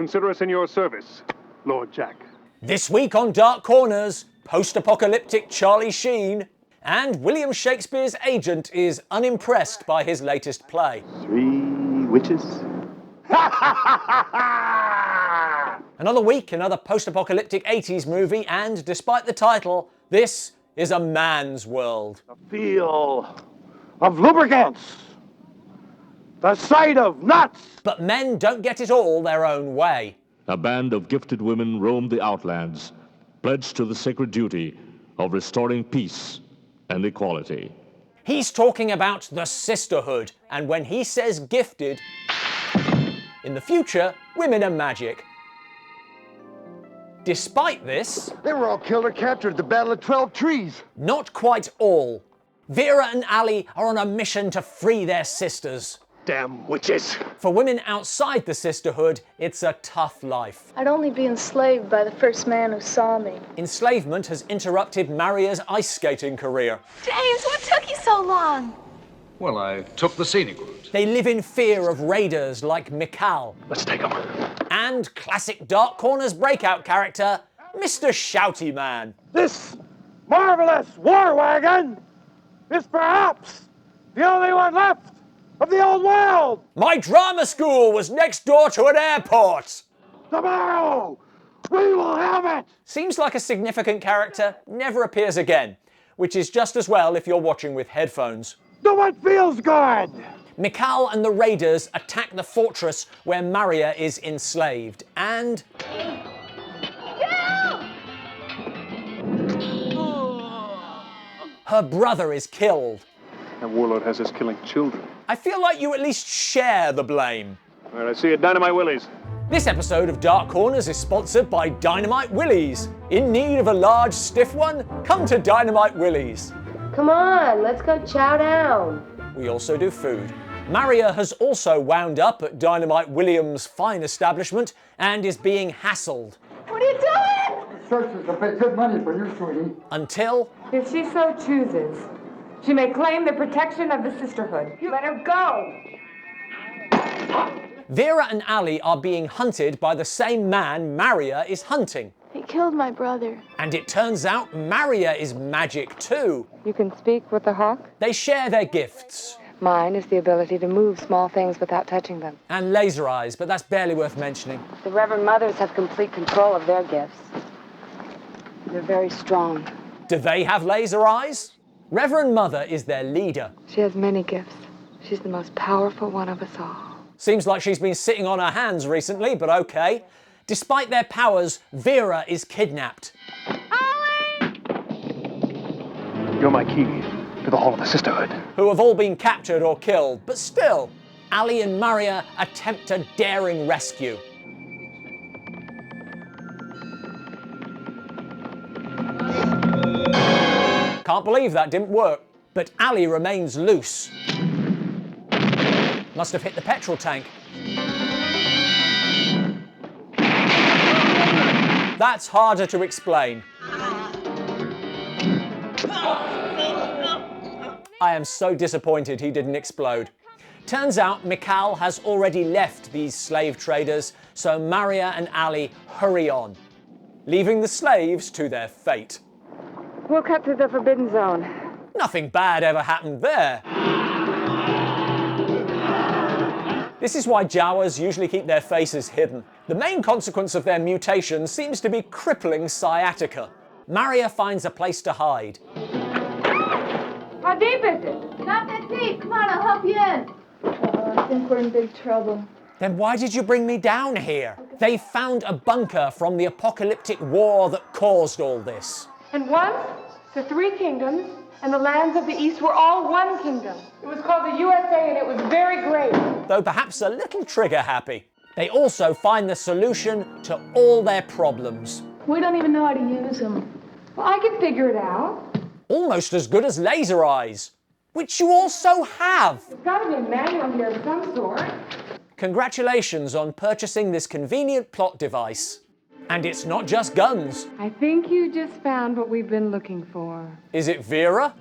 consider us in your service, Lord Jack. This week on Dark Corners, post-apocalyptic Charlie Sheen, and William Shakespeare's agent is unimpressed by his latest play. 3 witches? Another week, another post-apocalyptic 80s movie, and despite the title, this is a man's world. The feel of lubricants. The sight of nuts. But men don't get it all their own way. A band of gifted women roamed the outlands, pledged to the sacred duty of restoring peace and equality. He's talking about the sisterhood, and when he says gifted, in the future, women are magic. Despite this, They were all killed or captured at the Battle of 12 Trees. not quite all. Vera and Ali are on a mission to free their sisters. Damn witches! For women outside the sisterhood, it's a tough life. I'd only be enslaved by the first man who saw me. Enslavement has interrupted Maria's ice skating career. James, what took you so long? Well, I took the scenic route. They live in fear of raiders like Mikal. Let's take them. And classic Dark Corners breakout character, Mr. Shouty Man. This marvelous war wagon is perhaps the only one left of the old world. My drama school was next door to an airport. Tomorrow, we will have it. Seems like a significant character, never appears again, which is just as well if you're watching with headphones. Do what feels good. Mikal and the raiders attack the fortress where Maria is enslaved, and her brother is killed. That warlord has us killing children. I feel like you at least share the blame. All right, I see you, Dynamite Willies. This episode of Dark Corners is sponsored by Dynamite Willies. In need of a large, stiff one? Come to Dynamite Willies. Come on, let's go chow down. We also do food. Maria has also wound up at Dynamite Williams' fine establishment and is being hassled. What are you doing? Searchers will pay good money for you, sweetie. Until If she so chooses, she may claim the protection of the sisterhood. You let her go. Vera and Ali are being hunted by the same man Maria is hunting. He killed my brother. And it turns out Maria is magic too. You can speak with the hawk? They share their gifts. Mine is the ability to move small things without touching them. And laser eyes, but that's barely worth mentioning. The Reverend Mothers have complete control of their gifts. They're very strong. Do they have laser eyes? Reverend Mother is their leader. She has many gifts. She's the most powerful one of us all. Seems like she's been sitting on her hands recently, but okay. Despite their powers, Vera is kidnapped. You're my key to the Hall of the Sisterhood. Who have all been captured or killed, but still, Ali and Maria attempt a daring rescue. Can't believe that didn't work, but Ali remains loose. Must have hit the petrol tank. That's harder to explain. I am so disappointed he didn't explode. Turns out Mikal has already left these slave traders, so Maria and Ali hurry on, leaving the slaves to their fate. We'll cut through the Forbidden Zone. Nothing bad ever happened there. This is why Jawas usually keep their faces hidden. The main consequence of their mutation seems to be crippling sciatica. Maria finds a place to hide. How deep is it? Not that deep. Come on, I'll help you in. I think we're in big trouble. Then why did you bring me down here? They found a bunker from the apocalyptic war that caused all this. And once, the 3 kingdoms and the lands of the East were all one kingdom. It was called the USA, and it was very great. Though perhaps a little trigger happy. They also find the solution to all their problems. We don't even know how to use them. Well, I can figure it out. Almost as good as laser eyes, which you also have. There's got to be a manual here of some sort. Congratulations on purchasing this convenient plot device. And it's not just guns. I think you just found what we've been looking for. Is it Vera?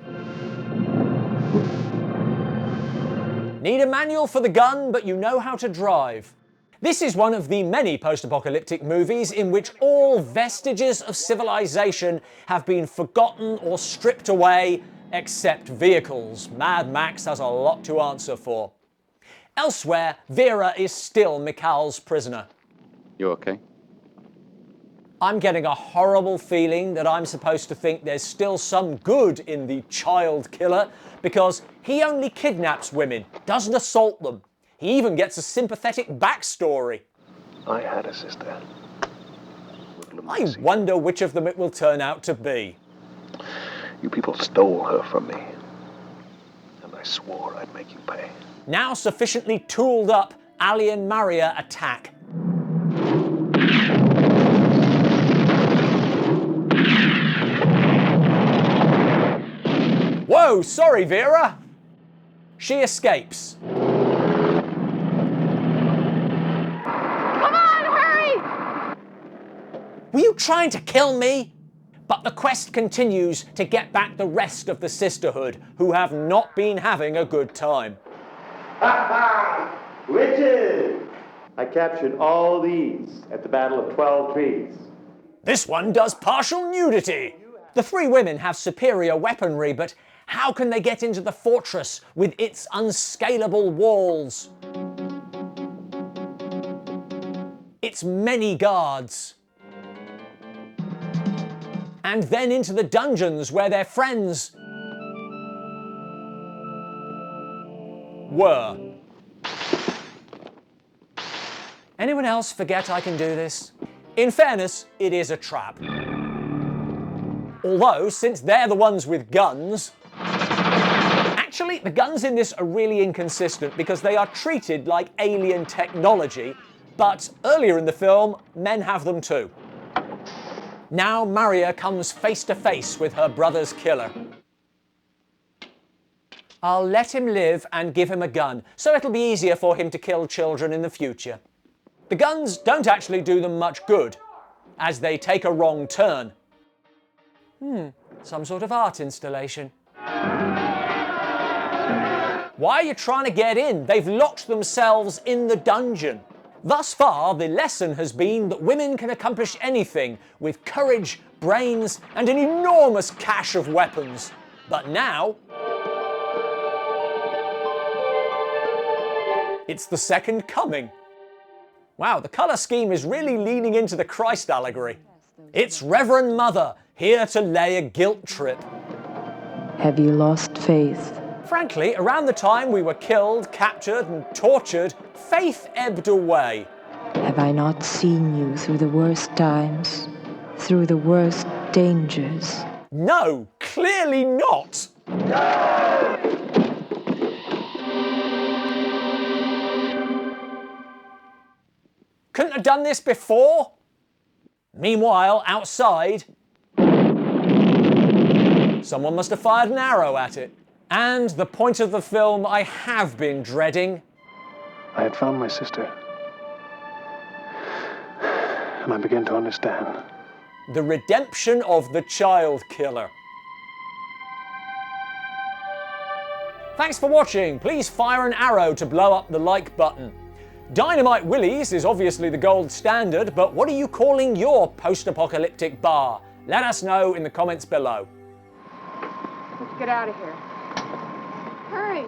Need a manual for the gun, but you know how to drive. This is one of the many post-apocalyptic movies in which all vestiges of civilization have been forgotten or stripped away, except vehicles. Mad Max has a lot to answer for. Elsewhere, Vera is still Mikal's prisoner. You okay? I'm getting a horrible feeling that I'm supposed to think there's still some good in the child killer, because he only kidnaps women, doesn't assault them. He even gets a sympathetic backstory. I had a sister. I wonder which of them it will turn out to be. You people stole her from me, and I swore I'd make you pay. Now sufficiently tooled up, Ali and Maria attack. Whoa, sorry, Vera. She escapes. Come on, hurry! Were you trying to kill me? But the quest continues to get back the rest of the Sisterhood, who have not been having a good time. Ha ha! Witches! I captured all these at the Battle of 12 Trees. This one does partial nudity. The three women have superior weaponry, but how can they get into the fortress with its unscalable walls? Its many guards. And then into the dungeons where their friends were. Anyone else forget I can do this? In fairness, it is a trap. Although, since they're the ones with guns... Actually, the guns in this are really inconsistent because they are treated like alien technology, but earlier in the film, men have them too. Now Maria comes face to face with her brother's killer. I'll let him live and give him a gun, so it'll be easier for him to kill children in the future. The guns don't actually do them much good, as they take a wrong turn. Some sort of art installation. Why are you trying to get in? They've locked themselves in the dungeon. Thus far, the lesson has been that women can accomplish anything with courage, brains, and an enormous cache of weapons. But now... it's the second coming. Wow, the colour scheme is really leaning into the Christ allegory. It's Reverend Mother, here to lay a guilt trip. Have you lost faith? Frankly, around the time we were killed, captured, and tortured, faith ebbed away. Have I not seen you through the worst times? Through the worst dangers? No, clearly not. Couldn't have done this before? Meanwhile, outside, someone must have fired an arrow at it. And the point of the film I have been dreading. I had found my sister. And I began to understand. The redemption of the child killer. Thanks for watching. Please fire an arrow to blow up the like button. Dynamite Willie's is obviously the gold standard, but what are you calling your post-apocalyptic bar? Let us know in the comments below. Let's get out of here. Hurry!